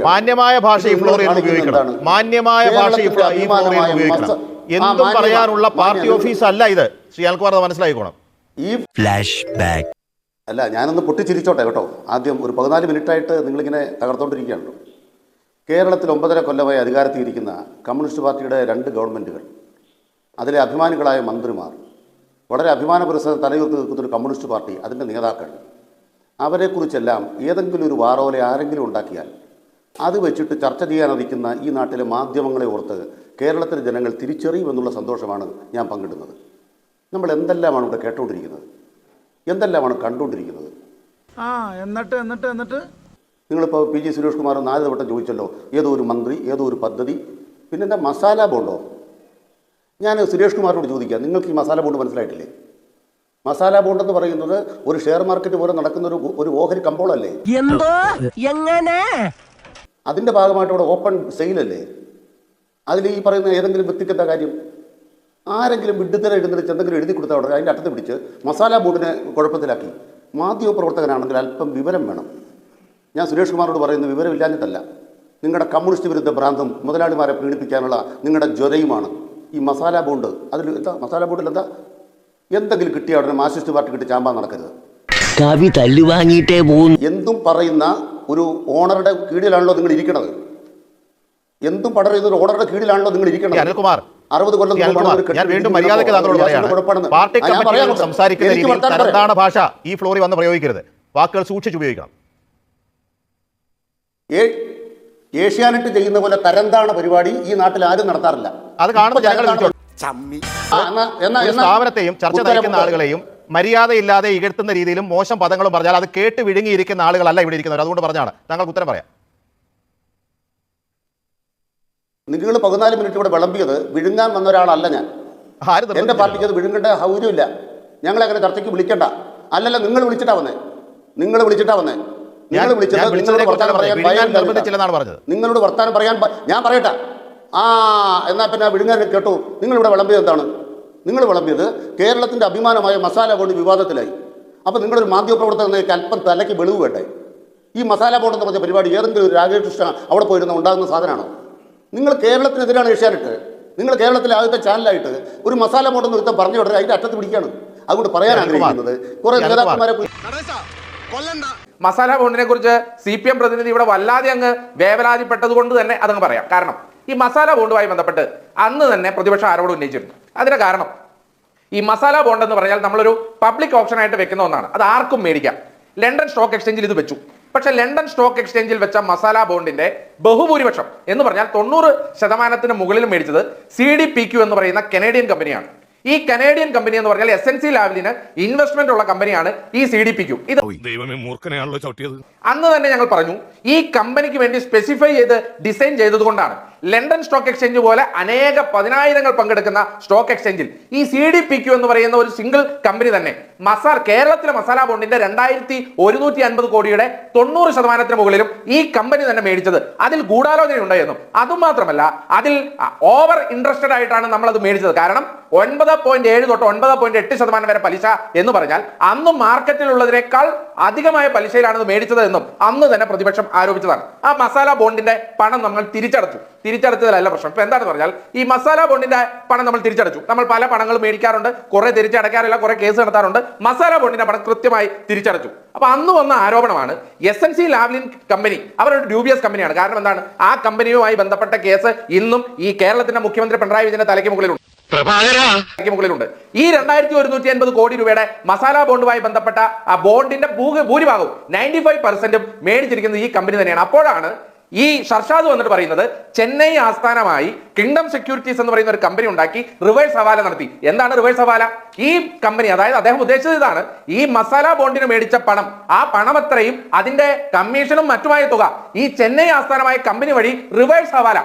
മാന്യമായ ഭാഷ ഈ ഫ്ലോറിൽ ഉപയോഗിക്കണം. മാന്യമായ ഭാഷ ഈ ഫ്ലോറിൽ ഉപയോഗിക്കണം. എന്തും പറയാനുള്ള പാർട്ടി ഓഫീസ് അല്ല ഇത്. ശ്രീ അൽകുമാർ മനസ്സിലായിക്കോണം. ഈ ഫ്ലാഷ് ബാക്ക് അല്ല, ഞാനൊന്ന് പൊട്ടിച്ചിരിച്ചോട്ടെ കേട്ടോ. ആദ്യം ഒരു 14 മിനിറ്റായിട്ട് നിങ്ങളിങ്ങനെ തകർത്തോണ്ടിരിക്കുകയാണല്ലോ. കേരളത്തിൽ 9.5 കൊല്ലമായി അധികാരത്തിൽ ഇരിക്കുന്ന കമ്മ്യൂണിസ്റ്റ് പാർട്ടിയുടെ 2 ഗവൺമെൻറ്റുകൾ, അതിലെ അഭിമാനികളായ മന്ത്രിമാർ, വളരെ അഭിമാന പുരസ്സരം തലയുയർത്തി നിൽക്കുന്നൊരു കമ്മ്യൂണിസ്റ്റ് പാർട്ടി, അതിൻ്റെ നേതാക്കൾ, അവരെക്കുറിച്ചെല്ലാം ഏതെങ്കിലും ഒരു വാറോലെ ആരെങ്കിലും ഉണ്ടാക്കിയാൽ അത് വെച്ചിട്ട് ചർച്ച ചെയ്യാനിരിക്കുന്ന ഈ നാട്ടിലെ മാധ്യമങ്ങളെ ഓർത്ത് കേരളത്തിലെ ജനങ്ങൾ തിരിച്ചറിയുമെന്നുള്ള സന്തോഷമാണ് ഞാൻ പങ്കിടുന്നത്. നമ്മൾ എന്തെല്ലാമാണ് ഇവിടെ കേട്ടുകൊണ്ടിരിക്കുന്നത്, എന്തെല്ലാമാണ് കണ്ടുകൊണ്ടിരിക്കുന്നത്. എന്നിട്ട് നിങ്ങളിപ്പോൾ PG സുരേഷ് കുമാർ 4 വട്ടം ചോദിച്ചല്ലോ, ഏതോ ഒരു മന്ത്രി, ഏതോ ഒരു പദ്ധതി, പിന്നെ എന്താ മസാല ബോണ്ടോ? ഞാൻ സുരേഷ് കുമാറിനോട് ചോദിക്കാം, നിങ്ങൾക്ക് ഈ മസാല ബോണ്ട് മനസ്സിലായിട്ടില്ലേ? മസാല ബോണ്ട് എന്ന് പറയുന്നത് ഒരു ഷെയർ മാർക്കറ്റ് പോലെ നടക്കുന്ന ഒരു ഓഹരി കമ്പോളല്ലേ? അതിൻ്റെ ഭാഗമായിട്ട് ഇവിടെ ഓപ്പൺ സെയിലല്ലേ? അതിൽ ഈ പറയുന്ന ഏതെങ്കിലും വ്യക്തിക്ക് എന്താ കാര്യം? ആരെങ്കിലും വിഡ്ഢിത്തരം എഴുന്നേറ്റ് എന്തെങ്കിലും എഴുതി കൊടുത്താൽ അവിടെ അതിൻ്റെ അറ്റത്ത് പിടിച്ച് മസാല ബോർഡിനെ കുഴപ്പത്തിലാക്കി. മാധ്യമപ്രവർത്തകനാണെങ്കിൽ അല്പം വിവരം വേണം. ഞാൻ സുരേഷ് കുമാറിനോട് പറയുന്നത് വിവരമില്ലാഞ്ഞിട്ടല്ല, നിങ്ങളുടെ കമ്മ്യൂണിസ്റ്റ് വിരുദ്ധ ഭ്രാന്തും മുതലാളിമാരെ പീഡിപ്പിക്കാനുള്ള നിങ്ങളുടെ ജ്വരയുമാണ് ഈ മസാല ബോണ്ട്. അതിൽ എന്താ മസാല ബോണ്ടിൽ എന്താ? എന്തെങ്കിലും കിട്ടിയ ഉടനെ മാർക്സിസ്റ്റ് പാർട്ടി കിട്ടി ചാമ്പാൻ നടക്കരുത്. കവി തല്ലുവാങ്ങിയിട്ടേ പോകുന്നു. എന്തും പറയുന്ന ഒരു ഓണറുടെ കീഴിലാണല്ലോ നിങ്ങൾ ഇരിക്കുന്നത്. എന്തും പറയുന്ന ഒരു ഓണറുടെ കീഴിലാണല്ലോ നിങ്ങൾ ഇരിക്കുന്നത്. 60 കൊല്ലം ഞാൻ വീണ്ടും മര്യാദയ്ക്ക് താങ്കളോട് പറയാണ്, പാർട്ടി കമ്മിറ്റികൾ സംസാരിക്കുന്ന രീതിയിൽ തരംതാണ ഭാഷ ഈ ഫ്ലോറിൽ വന്ന് പ്രയോഗിക്കരുത്. വാക്കുകൾ സൂക്ഷിച്ച് ഉപയോഗിക്കണം. ഏഷ്യാനെറ്റ് ചെയ്യുന്ന പോലെ തരംതാണ പരിപാടി ഈ നാട്ടിൽ ആരും നടത്താറില്ല. അത് കാണുമ്പോൾ ഞങ്ങൾ സ്ഥാപനത്തെയും ചർച്ച നയിക്കുന്ന ആളുകളെയും മര്യാദയില്ലാതെ ഇകഴ്ത്തുന്ന രീതിയിലും മോശം പദങ്ങളും പറഞ്ഞാൽ അത് കേട്ട് വിഴുങ്ങിയിരിക്കുന്ന ആളുകളല്ല ഇവിടെ ഇരിക്കുന്നവർ. അതുകൊണ്ട് പറഞ്ഞാണ് താങ്കൾക്ക് ഉത്തരം പറയാം. നിങ്ങൾ 14 മിനിറ്റ് ഇവിടെ വിളമ്പിയത് വിഴുങ്ങാൻ വന്ന ഒരാളല്ല ഞാൻ. എന്റെ പാർട്ടിക്ക് അത് വിഴുങ്ങേണ്ട സൗകര്യമില്ല. ഞങ്ങളെ അങ്ങനെ ചർച്ചയ്ക്ക് വിളിക്കണ്ട. അല്ലല്ല, നിങ്ങൾ വിളിച്ചിട്ടാ വന്നേ. നിങ്ങളോട് വർത്താനം പറയാൻ ഞാൻ പറയട്ടെ. എന്നാ പിന്നെ വിഴുങ്ങാൻ കേട്ടോ. നിങ്ങളിവിടെ വിളമ്പിയത് എന്താണ്? നിങ്ങൾ വിളമ്പിയത് കേരളത്തിൻ്റെ അഭിമാനമായ മസാല ബോണ്ട് വിവാദത്തിലായി. അപ്പോൾ നിങ്ങളൊരു മാധ്യമപ്രവർത്തകർക്ക് അല്പം തലയ്ക്ക് വെളിവ് വേണ്ടേ? ഈ മസാല ബോണ്ട് എന്ന് പറഞ്ഞ പരിപാടി ഏതെങ്കിലും ഒരു രാജേഷ് കൃഷ്ണ അവിടെ പോയിരുന്ന ഉണ്ടാകുന്ന സാധനമാണോ? നിങ്ങൾ കേരളത്തിനെതിരാണ് ഏഷ്യാനെറ്റ്. നിങ്ങൾ കേരളത്തിലെ ആദ്യത്തെ ചാനലായിട്ട് ഒരു മസാല ബോണ്ട് എന്ന് ഒരുത്തം പറഞ്ഞു വിടുന്നത് അതിൻ്റെ അറ്റത്ത് പിടിക്കുകയാണ്. അതുകൊണ്ട് പറയാൻ ആഗ്രഹിക്കുന്നത് കുറെ നേതാക്കന്മാരെ മസാല ബോണ്ടിനെ കുറിച്ച് CPM പ്രതിനിധി ഇവിടെ വല്ലാതെ അങ്ങ് വേവലാതിപ്പെട്ടത് കൊണ്ട് തന്നെ അതങ്ങ് പറയാം. കാരണം ഈ മസാല ബോണ്ടുമായി ബന്ധപ്പെട്ട് അന്ന് തന്നെ പ്രതിപക്ഷം ആരോടും ഉന്നയിച്ചിരുന്നു. അതിന്റെ കാരണം ഈ മസാല ബോണ്ട് എന്ന് പറഞ്ഞാൽ നമ്മളൊരു പബ്ലിക് ഓപ്ഷനായിട്ട് വെക്കുന്ന ഒന്നാണ്. അത് ആർക്കും മേടിക്കാം. ലണ്ടൻ സ്റ്റോക്ക് എക്സ്ചേഞ്ചിൽ ഇത് വെച്ചു. പക്ഷെ ലണ്ടൻ സ്റ്റോക്ക് എക്സ്ചേഞ്ചിൽ വെച്ച മസാല ബോണ്ടിന്റെ ബഹുഭൂരിപക്ഷം എന്ന് പറഞ്ഞാൽ 90% മുകളിൽ മേടിച്ചത് CDPQ എന്ന് പറയുന്ന കനേഡിയൻ കമ്പനിയാണ്. ഈ കനേഡിയൻ കമ്പനി എന്ന് പറഞ്ഞാൽ SNC ലാവലിന് ഇൻവെസ്റ്റ്മെന്റ് ഉള്ള കമ്പനിയാണ് ഈ CDPQ. ഇത് അന്ന് തന്നെ ഞങ്ങൾ പറഞ്ഞു, ഈ കമ്പനിക്ക് വേണ്ടി സ്പെസിഫൈ ചെയ്ത് ഡിസൈൻ ചെയ്തതുകൊണ്ടാണ് ലണ്ടൻ സ്റ്റോക്ക് എക്സ്ചേഞ്ച് പോലെ അനേക 10,000 പങ്കെടുക്കുന്ന സ്റ്റോക്ക് എക്സ്ചേഞ്ചിൽ ഈ CDPQ എന്ന് പറയുന്ന ഒരു സിംഗിൾ കമ്പനി തന്നെ കേരളത്തിലെ മസാല ബോണ്ടിന്റെ 2,150 കോടിയുടെ 90% മുകളിലും ഈ കമ്പനി തന്നെ മേടിച്ചത്. അതിൽ ഗൂഢാലോചന ഉണ്ടായിരുന്നു. അതുമാത്രമല്ല, അതിൽ ഓവർ ഇൻട്രസ്റ്റഡ് ആയിട്ടാണ് നമ്മൾ അത് മേടിച്ചത്. കാരണം 9.7 തൊട്ട് 9.8% വരെ പലിശ എന്ന് പറഞ്ഞാൽ അന്ന് മാർക്കറ്റിലുള്ളതിനേക്കാൾ അധികമായ പലിശയിലാണ് ഇത് മേടിച്ചത് എന്നും അന്ന് തന്നെ പ്രതിപക്ഷം ആരോപിച്ചതാണ്. ആ മസാല ബോണ്ടിന്റെ പണം നമ്മൾ തിരിച്ചടച്ചതിലല്ല പ്രശ്നം. ഇപ്പൊ എന്താണെന്ന് പറഞ്ഞാൽ ഈ മസാല ബോണ്ടിന്റെ പണം നമ്മൾ തിരിച്ചടച്ചു. നമ്മൾ പല പണങ്ങൾ മേടിക്കാറുണ്ട്, കുറെ തിരിച്ചടയ്ക്കാറില്ല, കുറെ കേസ് നടത്താറുണ്ട്. മസാല ബോണ്ടിന്റെ പണം കൃത്യമായി തിരിച്ചടച്ചു. അപ്പൊ അന്ന് വന്ന ആരോപണമാണ് SNC ലാവ്ലിൻ കമ്പനി അവരൊരു ഡ്യൂബിയസ് കമ്പനിയാണ്. കാരണം എന്താണ്? ആ കമ്പനിയുമായി ബന്ധപ്പെട്ട കേസ് ഇന്നും ഈ കേരളത്തിന്റെ മുഖ്യമന്ത്രി പിണറായി വിജയന്റെ തലയ്ക്ക് മുകളിലുണ്ട്. ഈ 2,150 കോടി രൂപയുടെ മസാല ബോണ്ടുമായി ബന്ധപ്പെട്ട ആ ബോണ്ടിന്റെ ഭൂരിഭാഗവും 95% മേടിച്ചിരിക്കുന്നത് ഈ കമ്പനി തന്നെയാണ്. അപ്പോഴാണ് ഈ ഷർഷാദ് വന്നിട്ട് പറയുന്നത് ചെന്നൈ ആസ്ഥാനമായി കിങ്ഡം സെക്യൂരിറ്റീസ് എന്ന് പറയുന്ന ഒരു കമ്പനി ഉണ്ടാക്കി റിവേഴ്സ് ഹവാല നടത്തി. എന്താണ് റിവേഴ്സ് ഹവാല? ഈ കമ്പനി, അതായത് അദ്ദേഹം ഉദ്ദേശിച്ചത് ഇതാണ്, ഈ മസാല ബോണ്ടിന് മേടിച്ച പണം, ആ പണം അത്രയും അതിന്റെ കമ്മീഷനും മറ്റുമായ തുക ഈ ചെന്നൈ ആസ്ഥാനമായ കമ്പനി വഴി റിവേഴ്സ് ഹവാല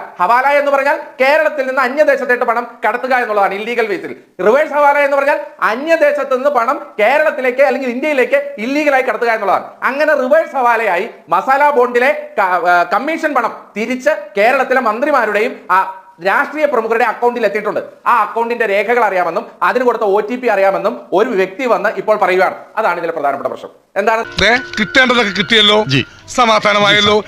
എന്ന് പറഞ്ഞാൽ കേരളത്തിൽ നിന്ന് അന്യദേശത്തേക്ക് പണം കടത്തുക എന്നുള്ളതാണ് ഇല്ലീഗൽ ബേസിൽ. റിവേഴ്സ് ഹവാല എന്ന് പറഞ്ഞാൽ അന്യദേശത്ത് നിന്ന് പണം കേരളത്തിലേക്ക് അല്ലെങ്കിൽ ഇന്ത്യയിലേക്ക് ഇല്ലീഗലായി കടത്തുക എന്നുള്ളതാണ്. അങ്ങനെ റിവേഴ്സ് ഹവാലയായി മസാല ബോണ്ടിലെ കമ്മീഷൻ പണം തിരിച്ച് കേരളത്തിലെ മന്ത്രിമാരുടെയും രാഷ്ട്രീയ പ്രമുഖരുടെ അക്കൗണ്ടിൽ എത്തിയിട്ടുണ്ട്. ആ അക്കൗണ്ടിന്റെ രേഖകൾ അറിയാമെന്നും അതിന് കൊടുത്ത OTP അറിയാമെന്നും ഒരു വ്യക്തി വന്ന് ഇപ്പോൾ പറയുകയാണ്. അതാണ് ഇതിലെ പ്രധാനപ്പെട്ട പ്രശ്നം. എന്താണ്? കിട്ടേണ്ടതൊക്കെ കിട്ടിയല്ലോ, സമാധാനമായല്ലോ.